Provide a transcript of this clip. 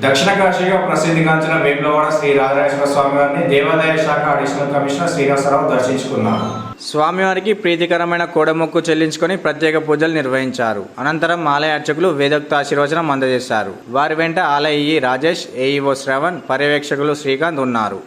దక్షిణ కాశీగా ప్రసిద్ధిగాంచిన వేములవాడ శ్రీ రాజరాజేశ్వర స్వామి వారిని దేవాదాయ శాఖ అడిషనల్ కమిషనర్ శ్రీనివాసరావు దర్శించుకున్నారు. స్వామివారికి ప్రీతికరమైన కోడమొక్కు చెల్లించుకొని ప్రత్యేక పూజలు నిర్వహించారు. అనంతరం ఆలయ అర్చకులు వేదోక్త ఆశీర్వచనం అందజేశారు. వారి వెంట ఆలయ రాజేష్, ఏఈఓ శ్రవణ్, పర్యవేక్షకులు శ్రీకాంత్ ఉన్నారు.